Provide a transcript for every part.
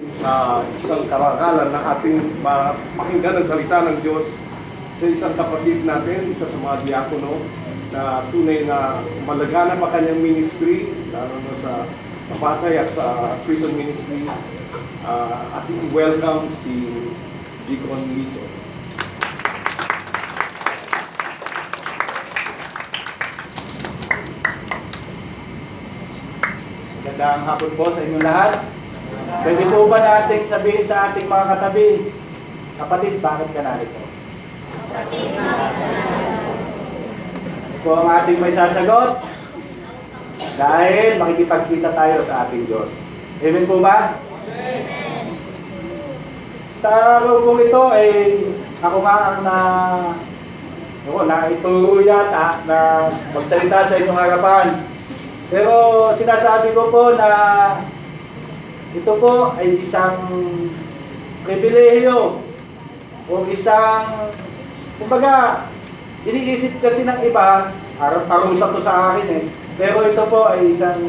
Isang karangalan na ating pakinggan ang salita ng Diyos sa isang kapatid natin, isa sa mga diakono na tunay na malagana pa kanyang ministry, lalo na sa Pasay at sa prison ministry. Ating welcome si Deacon Lito. Magandang hapon po sa inyong lahat. Pwede po ba nating sabihin sa ating mga katabi, kapatid, bakit ka narito? Ito ang ating may sasagot. Dahil makikipagkita tayo sa ating Diyos. Amen po ba? Amen. Sa araw pong ito, ako nga ang naituro yata na magsalita sa inyong harapan. Pero sinasabi ko po na ito po ay isang pribilehiyo o isang, kumbaga, iniisip kasi ng iba, parusa to sa akin pero ito po ay isang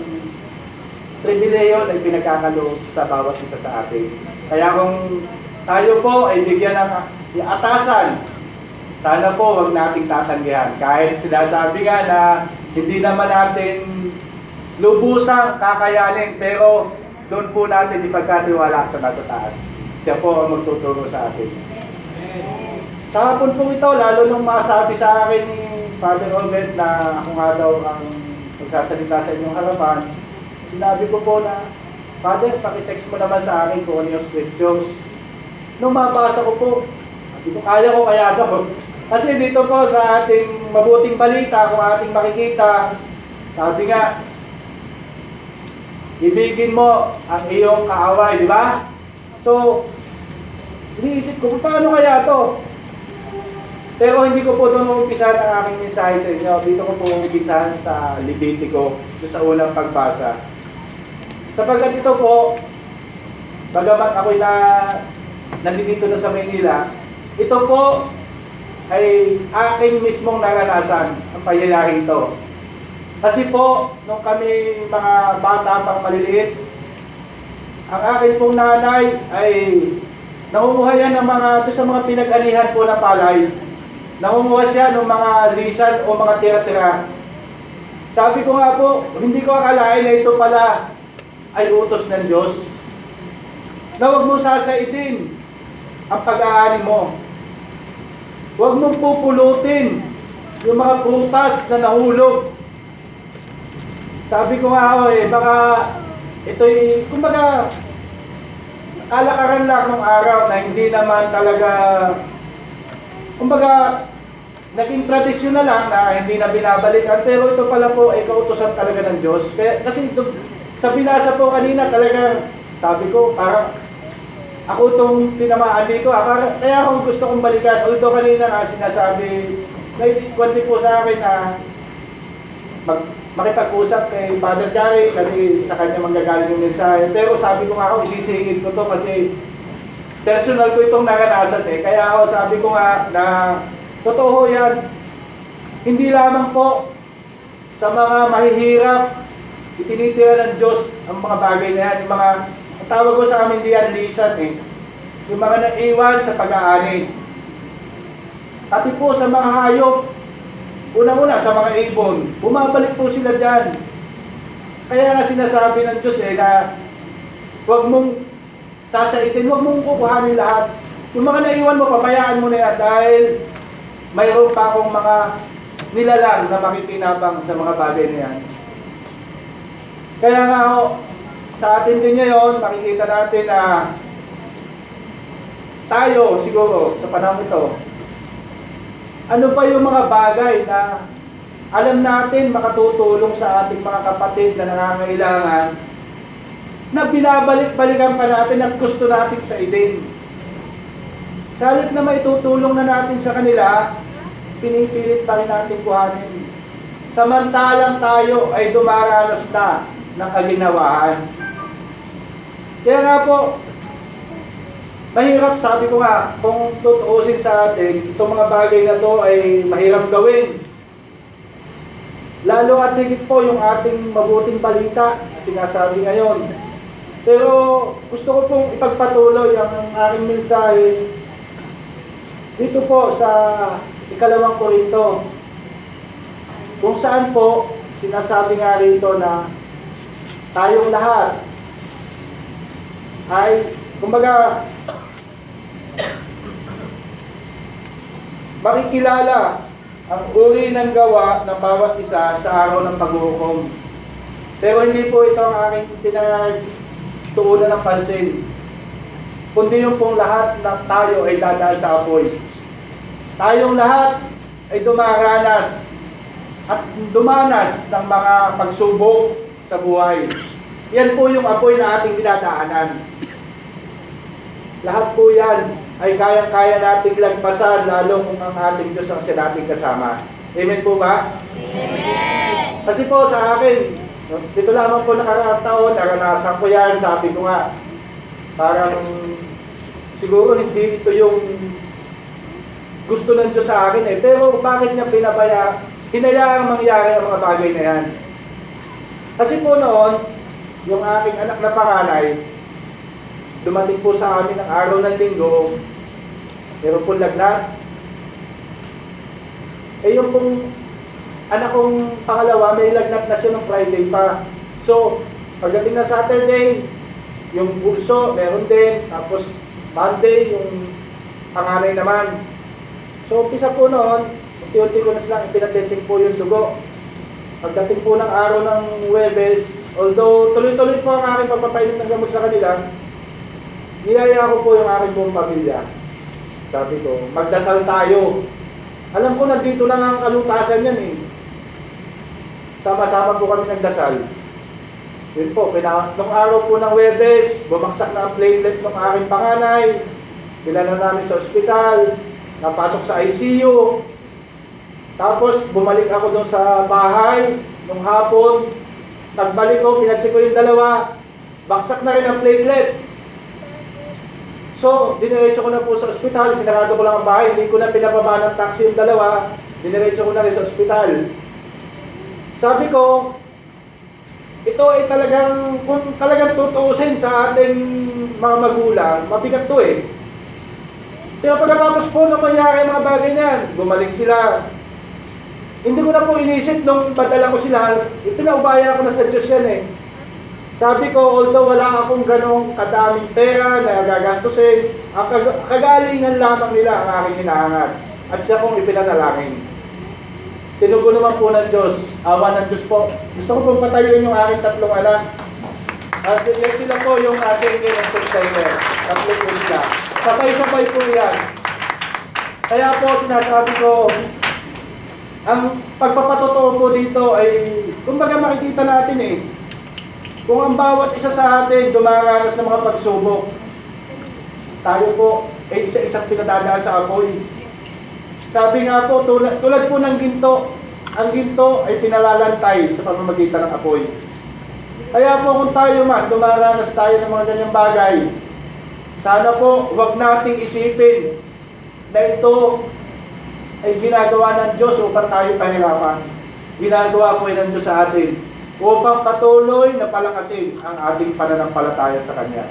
pribilehiyo na pinagkakaloob sa bawat isa sa atin. Kaya kung tayo po ay bigyan ng atasan, sana po wag nating tatanggihan. Kahit sinasabi nga na hindi naman natin lubusang kakayanin, pero doon po natin ipagkatiwala sa nasa taas. Siya po ang magtuturo sa atin. Sa hapon po ito, lalo nung masabi sa akin ni Father Obed na ako nga daw ang magsasalita sa inyong harapan, sinabi ko po na, Father, pakitext mo naman sa akin kung ano yung scriptures. Nung mabasa ko po, hindi ko kaya ko kaya daw. Kasi dito po sa ating mabuting balita, kung ating makikita, sabi nga, ibigin mo ang iyong kaaway, di ba? So, iniisip ko, paano kaya to? Pero hindi ko po doon umpisahan ang aking mensahe sa inyo. Dito ko po umpisahan sa Levitico, sa unang pagbasa. Sapagkat ito po, bagamat ako'y nandito na sa Manila, ito po ay aking mismong naranasan ang pangyayaring ito. Kasi po, nung kami mga bata pang maliliit, ang akin pong nanay ay nangunguha yan ng sa mga pinag-anihan po na palay. Nangunguha siya ng mga lisan o mga tira-tira. Sabi ko nga po, hindi ko akalain na ito pala ay utos ng Diyos. Na huwag mo sasaitin ang pag-aani mo. Huwag mong pupulutin yung mga prutas na nahulog. Sabi ko nga baka ito'y, kumbaga, kalakaran lang nung araw na hindi naman talaga, kumbaga, naging tradisyon na lang na hindi na binabalikan, pero ito pala po ay kautusan talaga ng Diyos. Kasi ito, sa binasa po kanina talaga, sabi ko, parang ako itong tinamaan dito, kaya ako gusto kong balikan. Although kanina nga sinasabi, naikwenti po sa akin na makipag-usap kay Father Gary kasi sa kanya manggagaling yung mensahe. Pero sabi ko nga ako, isisingit ko to kasi personal ko itong naranasan Kaya ako sabi ko nga na totoo yan. Hindi lamang po sa mga mahihirap, itinitira ng Diyos ang mga bagay na yan. Yung mga, ang tawag ko sa amin diyan, lisan yung mga naiwan sa pag-aani. Pati po sa mga hayop, una-una sa mga ibon, bumabalik po sila dyan. Kaya nga sinasabi ng Diyos na huwag mong sasaitin, huwag mong kukuhanin lahat. Yung mga naiwan mo, pabayaan mo na yan dahil mayroon pa akong mga nilalang na makikinabang sa mga bagay na yan. Kaya nga sa atin din ngayon, makikita natin na tayo siguro sa panahon ito, ano pa yung mga bagay na alam natin makatutulong sa ating mga kapatid na nangangailangan na binabalik-balikan pa natin at gusto natin sa idin. Sa halip na maitutulong na natin sa kanila, pinipilit pa rin natin kuhanin. Samantalang tayo ay dumaranas na ng kaginawahan. Kaya nga po, mahirap, sabi ko nga, kung tutuusin sa atin, itong mga bagay na to ay mahirap gawin. Lalo at higit po yung ating mabuting balita na sinasabi ngayon. Pero gusto ko pong ipagpatuloy ang aking mensahe dito po sa ikalawang Korinto, kung saan po sinasabi nga rito na tayong lahat ay, kumbaga, makikilala ang uri ng gawa ng bawat isa sa araw ng paghuhukom. Pero hindi po ito ang aking pinagtuunan ng pansin, kundi yung pong lahat ng tayo ay dadaan sa apoy. Tayong lahat ay dumaranas at dumanas ng mga pagsubok sa buhay. Yan po yung apoy na ating dinadaanan. Lahat po yan ay kayang-kaya nating lagpasan, lalo kung ang ating Diyos ang siya nating kasama. Amen po ba? Amen! Kasi po sa akin, dito lamang po nakaraang taon, naranasan ko yan, sabi ko nga, parang siguro hindi ito yung gusto ng Diyos sa akin eh. Pero bakit niya hinayaang mangyari ang mga bagay na yan? Kasi po noon, yung aking anak na panganay, dumating po sa amin ang araw ng linggo, meron pong lagnat. Eh yung pong anak kong pangalawa, may lagnat na siya ng Friday pa. So, pagdating na Saturday, yung bulso, meron din. Tapos, Monday, yung panganay naman. So, umpisa po noon, unti-unti ko na silang ipinacheck po yung dugo. Pagdating po ng araw ng Huwebes, although tuloy-tuloy po ang aking pagpapainom ng gamot sa kanila, niyaya ko po yung aking buong pamilya. Sabi ko, magdasal tayo. Alam ko na dito lang ang kalutasan yan eh. Sama-sama po kami nagdasal. Yun po, nung araw po ng Huwebes, bumagsak na ang platelet ng aking panganay. Dinala namin sa ospital, napasok sa ICU. Tapos bumalik ako doon sa bahay nung hapon. Nagbalik ko, pinacheck ko yung dalawa. Baksak na rin ang platelet. So, diniretso ko na po sa ospital. Sinarado ko lang ang bahay. Hindi ko na pinababa ng taxi yung dalawa. Diniretso ko na rin sa ospital. Sabi ko, ito ay talagang, kung talagang tutuusin sa ating mga magulang, mabigat to eh. Kaya pagkatapos po nung mangyari mga bagay niyan, bumalik sila. Hindi ko na po inisip nung padala ko sila, ipinaubaya ko na sa Diyos yan eh. Sabi ko, although wala akong ganong kadaming pera na gagastusin, ang kagalingan lamang nila ang aking hinahangat. At siya kong ipinanalangin. Tinugo naman po ng Diyos, awa ng Diyos po. Gusto ko pong patayuin yung aking tatlong anak. At yan sila po yung ating innocent timer. Tatlo po sila. Sabay-sabay po yan. Kaya po sinasabi ko, ang pagpapatotoo po dito ay, kumbaga makikita natin eh, kung ang bawat isa sa atin dumaranas ng mga pagsubok, tayo po ay isa-isang pinadadaan sa apoy. Sabi nga po, tulad po ng ginto, ang ginto ay pinalalantay sa pamamagitan ng apoy. Kaya po kung tayo man, dumaranas tayo ng mga ganyang bagay, sana po huwag nating isipin na ito ay ginagawa ng Diyos upang tayo pahirapan. Ginagawa po ng Diyos sa atin upang patuloy na palakasin ang ating pananampalataya sa Kanya.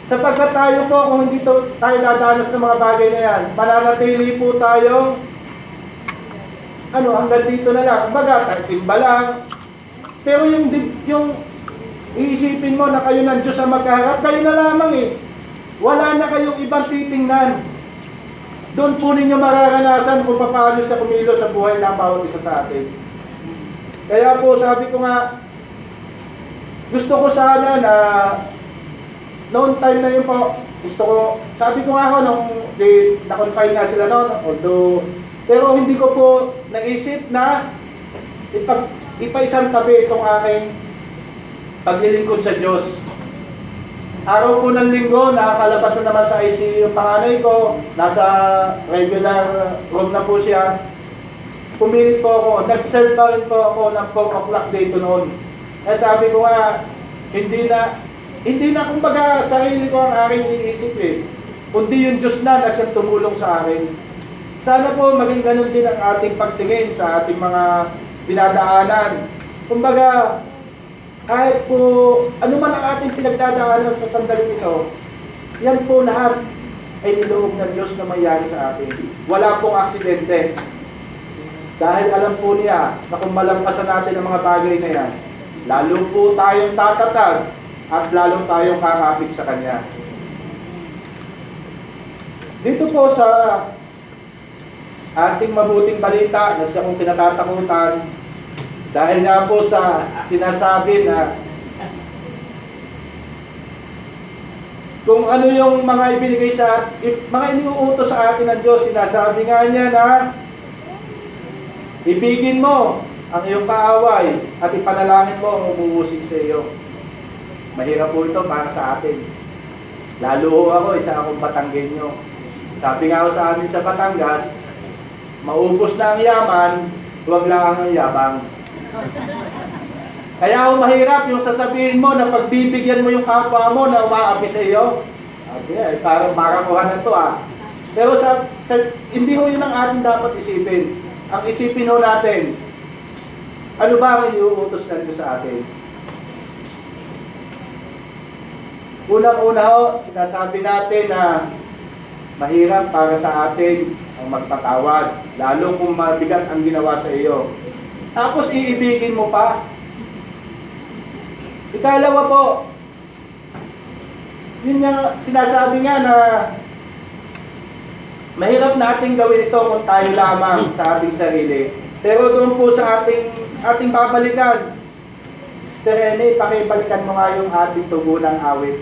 Sapagkat tayo po, kung hindi tayo dadanas sa mga bagay na yan, mananatili po tayong hanggang dito na lang. Kumbaga, simba lang. Pero yung iisipin mo na kayo ng Diyos ang magkaharap, kayo na lamang eh. Wala na kayong ibang titingnan. Doon po ninyo mararanasan kung paano siya kumilos sa buhay ng bawat isa sa atin. Kaya po sabi ko nga, gusto ko sana na noon time na yun po, gusto ko, sabi ko nga ako nung na-confine na sila noon, although, pero hindi ko po naisip na ipaisang tabi itong aking paglilingkod sa Diyos. Araw po ng linggo, nakakalabas na naman sa ICU yung panganay ko, nasa regular room na po siya. Pumilit po ako, nag-serve pa rin po ako ng 4 o'clock dito noon. Kaya sabi ko nga, hindi na kumbaga sarili ko ang aking iniisip eh, kundi yung Diyos na siyang tumulong sa akin. Sana po maging ganun din ang ating pagtingin sa ating mga dinadaanan. Kumbaga, kahit po ano man ang ating pinagdadaanan sa sandaling ito, yan po lahat ay niloob ng Diyos na mangyari sa atin. Wala pong aksidente. Dahil alam po niya na kung malampasan natin ang mga bagay na yan, lalo po tayong tatatag at lalo tayong kakapit sa Kanya. Dito po sa ating mabuting balita na siya kong kinatatakutan, dahil nga po sa sinasabi na kung ano yung mga ibinigay sa mga iniuutos sa atin ng Diyos, sinasabi nga niya na ibigin mo ang iyong kaaway at ipanalangin mo ang umuusig sa iyo. Mahirap po ito para sa atin. Lalo ho ako, isa akong Batanggenyo. Sabi nga ho sa amin sa Batangas, maubos na ang yaman, huwag lang ang yabang. Kaya ho mahirap yung sasabihin mo na pagbibigyan mo yung kapwa mo na umaapi sa iyo. Okay, parang makakuha na to Pero hindi ho yun ang ating dapat isipin. Ang isipin ho natin, ano ba ang iuutos ng Diyos sa atin? Unang-una ho, sinasabi natin na mahirap para sa atin ang magpatawad, lalo kung mabigat ang ginawa sa iyo. Tapos iibigin mo pa. Ikalawa po, yun nga, sinasabi nga na mahirap nating gawin ito kung tayo lamang sa ating sarili. Pero doon po sa ating babalikan, Sister Rene, pakibalikan mo nga yung ating tugunang awit.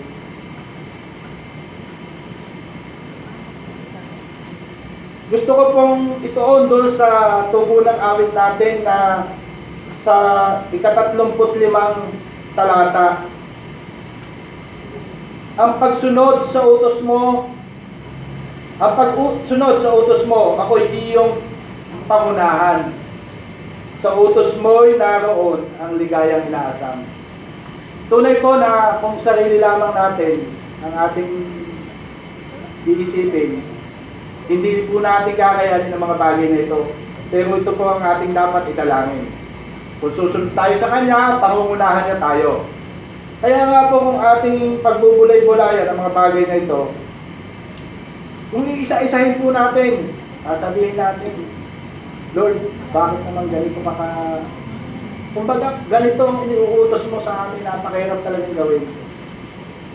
Gusto ko pong ituon doon sa tugunang awit natin na sa 35 talata. Ang pagsunod sa utos mo, ako'y iyong pangunahan. Sa utos mo'y naroon ang ligayang inaasam. Tunay po na kung sarili lamang natin ang ating iisipin, hindi po natin kakayanin ang mga bagay na ito. Pero ito po ang ating dapat italangin. Kung susunod tayo sa Kanya, pangungunahan niya tayo. Kaya nga po kung ating pagbubulay-bulayan ang mga bagay na ito, kung iisa-isahin po natin, sasabihin natin, Lord, bakit naman ganito kumbaga, ganito ang iniuutos mo sa amin, napakahirap talagang gawin.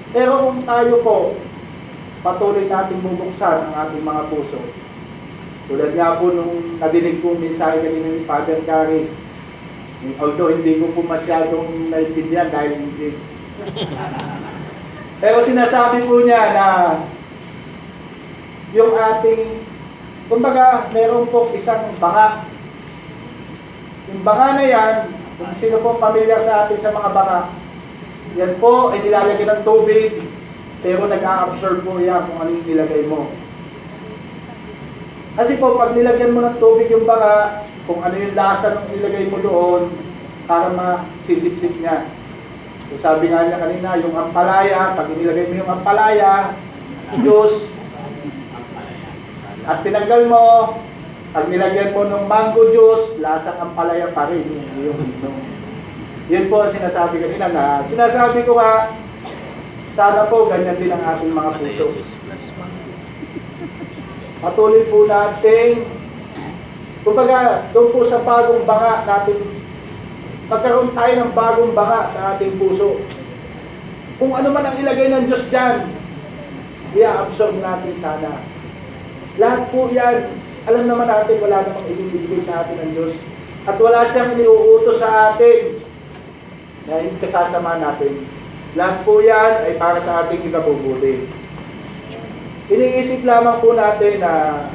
Pero kung tayo po, patuloy natin bubuksan ang ating mga puso. Tulad nga po nung nadinig kong mensahe kanina ni Father Gary, although hindi ko po masyadong naintindihan dahil English. Pero sinasabi po niya na yung ating, kumbaga, meron po isang baka. Yung baka na yan, kung sino po pamilya sa atin sa mga baka, yan po ay nilalagyan ng tubig, pero nag-a-absorb po yan kung ano yung nilagay mo. Kasi po, pag nilagyan mo ng tubig yung baka, kung ano yung lasa ng nilagay mo doon, para masisipsip niya. So sabi nga niya kanina, yung ampalaya, pag nilagay mo yung ampalaya, juice, at tinanggal mo, pag nilagyan mo ng mango juice, lasang ampalaya pa rin. Yun po ang sinasabi kanina na, sinasabi ko nga, sana po ganyan din ang ating mga puso. Patuloy po natin, kumbaga, doon po sa bagong banga natin, magkaroon tayo ng bagong banga sa ating puso. Kung ano man ang ilagay ng Diyos dyan, i-absorb natin sana. Lahat po yan, alam naman natin wala namang ibibigay sa atin ng Diyos. At wala siyang iniuutos sa atin na hindi kasasama natin. Lahat po yan ay para sa ating ikabubuti. Iniisip lamang po natin na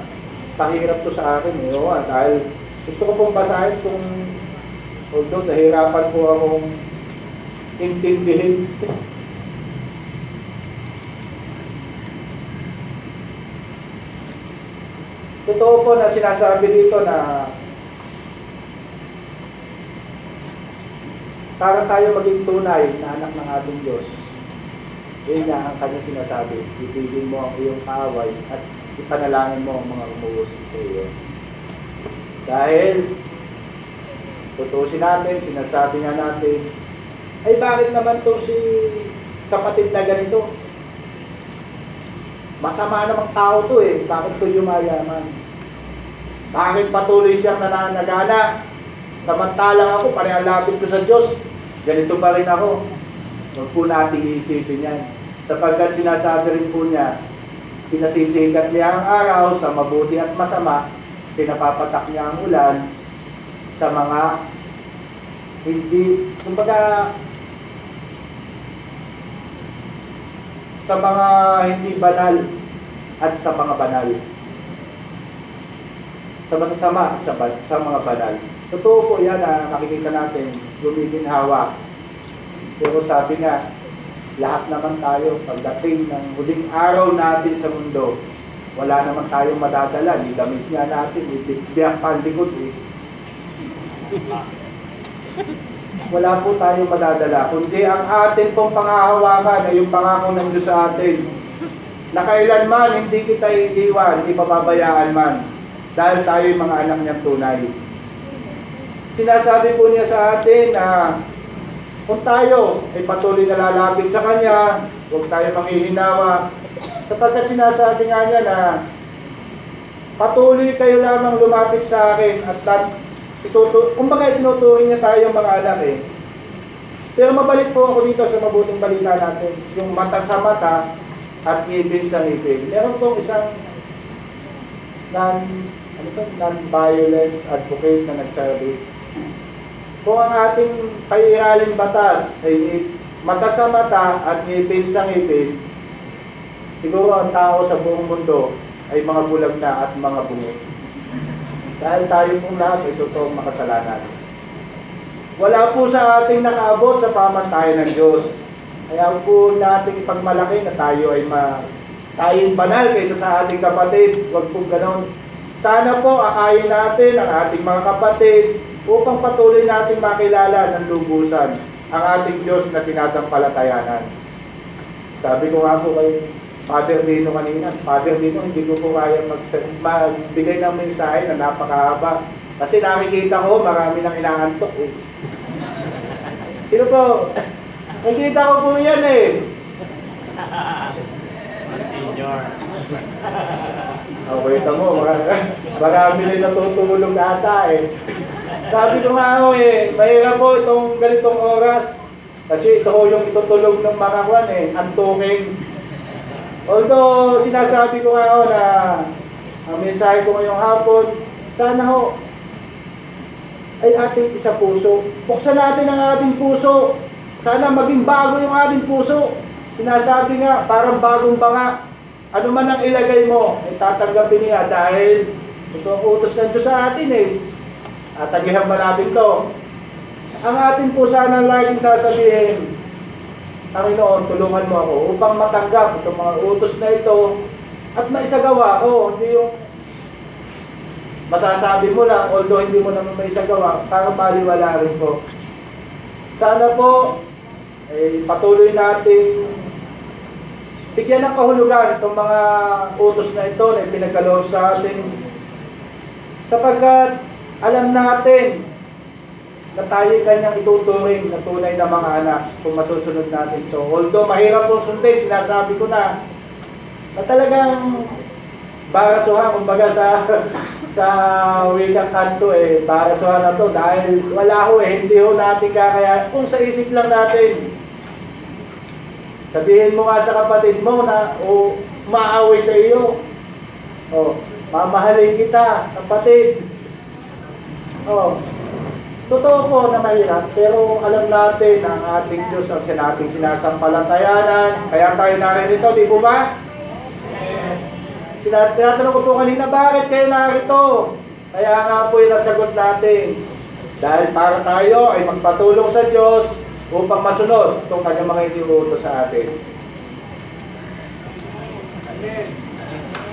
pahirap to sa akin. Dahil gusto ko pong basahin kung although nahirapan po akong intindihin. Totoo po na sinasabi dito na para tayo maging tunay na anak ng ating Diyos. Yun nga ang kanyang sinasabi. Ibigin mo ang iyong kaaway at ipanalangin mo ang mga umuusig sa iyo. Dahil tutusin natin, sinasabi nga natin ay bakit naman to si kapatid na ganito? Masama namang tao to eh, bakit to yumayaman? Bakit patuloy siyang nananagana? Samantalang ako, panialapit ko sa Diyos, ganito pa rin ako. Huwag po nating iisipin yan. Sapagkat sinasabi rin po niya, pinasisikat niya ang araw sa mabuti at masama, pinapapatak niya ang ulan sa mga hindi, kumbaga, sa mga hindi banal at sa mga banal. Sa masasama at sa mga banal. Totoo po yan na makikita natin, gumiginhawa. Pero sabi nga, lahat naman tayo, pagdating ng huling araw natin sa mundo, wala naman tayong madadala. Di damit nga natin, biyak pa ang likod eh. Wala po tayong madadala, kundi ang atin pong pangahawakan ay yung pangako ng Diyos sa atin. Na kailanman hindi kita iiwan, hindi pababayaan man, dahil tayo'y mga anak niyang tunay. Sinasabi po niya sa atin na kung tayo ay patuloy na lalapit sa Kanya, huwag tayo manghihinawa, sapagkat sinasabi nga niya na patuloy kayo lamang lumapit sa akin at kumbaga itinuturing niya tayong mga anak eh. Pero mabalik po ako dito sa mabuting balita natin, yung mata sa mata at ngipin sa ngipin. Meron pong isang non-violence advocate na nagsabi, kung ang ating paiiraling batas ay mata sa mata at ngipin sa ngipin, siguro ang tao sa buong mundo ay mga bulag na at mga bungi. Dahil tayo pong lahat ay totoong makasalanan. Wala po sa ating nakaabot sa pamantayan ng Diyos. Kaya po natin ipagmalaki na tayo ay tayong banal kaysa sa ating kapatid. Huwag po ganon. Sana po akayin natin ang ating mga kapatid upang patuloy natin makilala ng lubusan ang ating Diyos na sinasampalatayanan. Sabi ko nga po kay Father Dino kanina, Father Dino, hindi ko po kaya magbigay ng mensahe na napakahaba. Kasi nakikita ko, marami nang inaantok eh. Sino po? Nakikita ko po yan eh. Senior. Okay, mo, marami rin natutulog ata eh. Sabi ko nga ako eh, mahirap po itong ganitong oras. Kasi ito ho yung itutulog ng mga kwan eh, antuking. Although, sinasabi ko nga na ang mensahe ko ngayong hapon, sana ho ay ating isa puso. Buksan natin ang ating puso. Sana maging bago yung ating puso. Sinasabi nga, parang bagong banga. Ano man ang ilagay mo, ay tatanggapin niya dahil ito ang utos ng Diyos sa atin eh. At tagihan ba natin to? Ang ating po sana laging sasabihin, Panginoon, tulungan mo ako upang matanggap itong mga utos na ito at maisagawa ko. Hindi yung masasabi mo lang, although hindi mo naman maisagawa, para maliwala rin po. Sana po, patuloy natin bigyan ng kahulugan itong mga utos na ito na pinagkaloob sa atin. Sapagkat alam natin na tayo kanyang ituturing na tunay na mga anak kung masusunod natin. So, although mahirap pong sundin, sinasabi ko na talagang barasuhan, kumbaga sa wikang kanto eh, barasuhan na to dahil wala ho eh, hindi ho natin kakaya kung sa isip lang natin. Sabihin mo nga sa kapatid mo na maaway sa iyo. Mamahalin kita, kapatid. Totoo po na mahirap, pero alam natin na ang ating Diyos ang ating sinasampalatayanan. Kaya tayo narito, di po ba? Tinatanong ko po kanina, bakit kayo narito? Kaya nga po yung nasagot natin. Dahil para tayo ay magpatulong sa Diyos upang masunod itong kanyang mga itinuto sa atin. Amen.